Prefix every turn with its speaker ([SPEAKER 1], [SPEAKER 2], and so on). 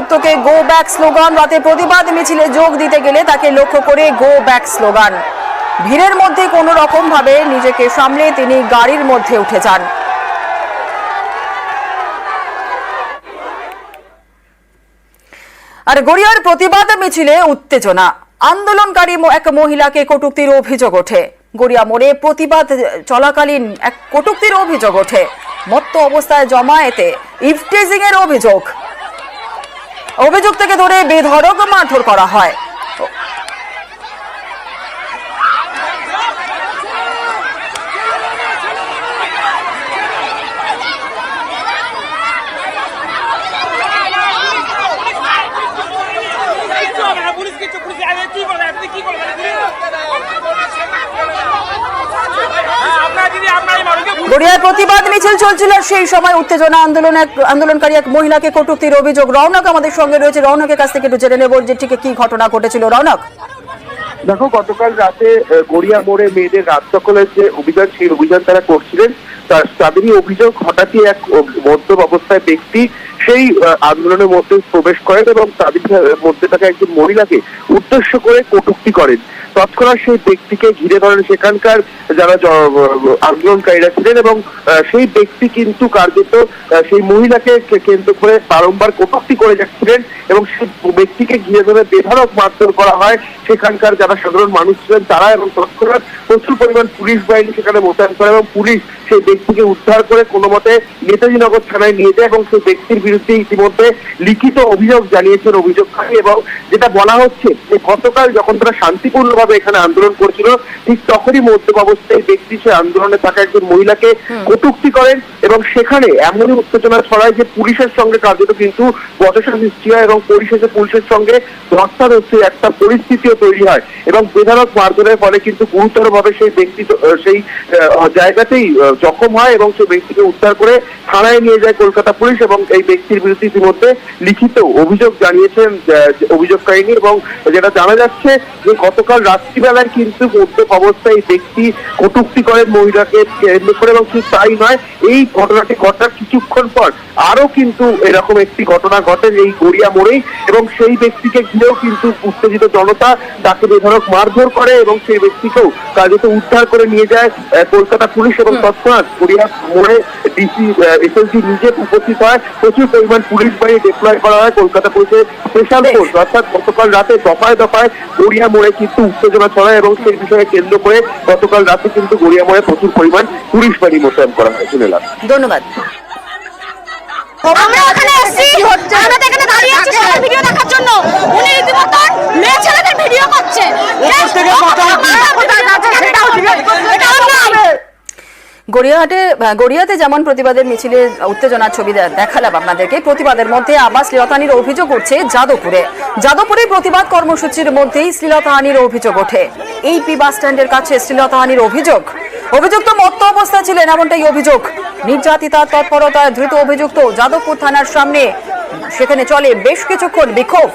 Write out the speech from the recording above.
[SPEAKER 1] অভিযুক্তকে go back slogan. রাতে প্রতিবাদ মিছিলে যোগ দিতে গেলে তাকে লক্ষ্য করে গো ব্যাক স্লোগান। ভিড়ের মধ্যে কোনো রকম ভাবে নিজেকে সামলে তিনি গাড়ির মধ্যে উঠে যান। আর গড়িয়ার প্রতিবাদ মিছিলে উত্তেজনা। আন্দোলনকারী এক মহিলাকে কটূক্তির অভিযোগ ওঠে। গড়িয়া মোড়ে প্রতিবাদ চলাকালীন এক কটূক্তির অভিযোগ ওঠে। মত্ত অবস্থায় জমায়েতে ইভটিজিং এর অভিযোগ। অভিযুক্তকে ধরে বেধড়ক মারধর করা হয়। গড়িয়ার প্রতিবাদ মিছিল চলছিল, সেই সময় উত্তেজনা। আন্দোলনকারী এক মহিলাকে কটূক্তির অভিযোগ। রৌনক আমাদের সঙ্গে রয়েছে, রৌনকের কাছ থেকে একটু জেনে নেব যে ঠিক কি ঘটনা ঘটেছিল। রৌনক,
[SPEAKER 2] দেখো, গতকাল রাতে গড়িয়া মোড়ে মেয়েদের রাত দখলের যে অভিযান, সেই অভিযান তারা করছিলেন। তাদেরই অভিযোগ, হঠাৎই এক মদ্যপ অবস্থায় ব্যক্তি সেই আন্দোলনের মধ্যে প্রবেশ করেন এবং তাদের মধ্যে থাকা একজন মহিলাকে উদ্দেশ্য করে কটূক্তি করেন। তৎক্ষণাৎ সেই ব্যক্তিকে ঘিরে ধরেন সেখানকার যারা আন্দোলনকারীরা ছিলেন এবং সেই ব্যক্তি কিন্তু কার্যত সেই মহিলাকে কেন্দ্র করে বারংবার কটূক্তি করে যাচ্ছিলেন এবং সেই ব্যক্তিকে ঘিরে ধরে বেধড়ক মারধর করা হয় সেখানকার যারা সাধারণ মানুষ ছিলেন তারা। এবং তৎক্ষণাৎ প্রচুর পরিমাণ পুলিশ বাহিনী সেখানে মোতায়েন করে এবং পুলিশ সেই ব্যক্তিকে উদ্ধার করে কোনো মতে নেতাজি নগর থানায় নিয়ে যায় এবং সেই ব্যক্তির বিরুদ্ধে ইতিমধ্যে লিখিত অভিযোগ জানিয়েছেন অভিযোগকারী। এবং যেটা বলা হচ্ছে যে গতকাল যখন তারা শান্তিপূর্ণভাবে এখানে আন্দোলন করছিল, ঠিক তখনই মদ্যপ অবস্থায় ব্যক্তি সে আন্দোলনে থাকা একজন মহিলাকে কটূক্তি করেন এবং সেখানে এমনই উত্তেজনা ছড়ায় যে পুলিশের সঙ্গে কার্যত কিন্তু বচসা সৃষ্টি হয় এবং পরিশেষে পুলিশের সঙ্গে ধস্তাধস্তির একটা পরিস্থিতিও তৈরি হয় এবং বেধড়ক মারধরের ফলে কিন্তু গুরুতরভাবে সেই ব্যক্তি সেই জায়গাতেই জখম হয় এবং সেই ব্যক্তিকে উদ্ধার করে থানায় নিয়ে যায় কলকাতা পুলিশ। এবং এই ব্যক্তির বিরুদ্ধে ইতিমধ্যে লিখিত অভিযোগ জানিয়েছেন অভিযোগকারী। এবং যেটা জানা যাচ্ছে যে গতকাল রাত্রিবেলায় কিন্তু মদ্যপ অবস্থায় এই ব্যক্তি কটূক্তি করেন মহিলাকে কেন্দ্র করে এবং শুধু তাই নয়, এই ঘটনাটি ঘটার কিছুক্ষণ পর আরো কিন্তু এরকম একটি ঘটনা ঘটে এই গড়িয়া মোড়েই এবং সেই ব্যক্তিকে ঘিরেও কিন্তু উত্তেজিত জনতা তাকে বেধড়ক মারধর করে এবং সেই ব্যক্তিকেও কার্যত উদ্ধার করে নিয়ে যায় কলকাতা পুলিশ। এবং তৎক্ষণাৎ গড়িয়া মোড়ে ডিসি এসএসজি নিজে উপস্থিত হয়। প্রচুর পরিমাণ পুলিশ বাহিনী ডিপ্লয় করা হয় কলকাতা পুলিশের স্পেশাল ফোর্স। অর্থাৎ গতকাল রাতে দফায় দফায় গড়িয়া মোড়ে কিন্তু উত্তেজনা ছড়ায় এবং সেই বিষয়ে কেন্দ্র করে গতকাল রাতে কিন্তু গড়িয়া মোড়ে প্রচুর পরিমাণ পুলিশ বাহিনী মোতায়েন করা হয়। শুনেলাম।
[SPEAKER 1] ধন্যবাদ।
[SPEAKER 3] আমরা এখানে এসেছি, আমরা এখানে দাঁড়িয়ে আছি সবার ভিডিও দেখার জন্য। উনি রীতিমতো মেয়ে ছেলেদের ভিডিও করছে।
[SPEAKER 1] গড়িয়াতে যেমন প্রতিবাদের মিছিলে উত্তেজনার ছবি দেখালাম আপনাদেরকে, প্রতিবাদের মধ্যে আবার শ্লীলতাহানির অভিযোগ উঠছে যাদবপুরে প্রতিবাদ কর্মসূচির মধ্যেই শ্লীলতাহানির অভিযোগ ওঠে। এই পি বাস স্ট্যান্ডের কাছে শ্লীলতাহানির অভিযুক্ত মত্ত অবস্থায় ছিলেন এমনটাই অভিযোগ। নির্যাতিতার তৎপরতায় ধৃত অভিযুক্ত যাদবপুর থানার সামনে সেখানে চলে বেশ কিছুক্ষণ বিক্ষোভ।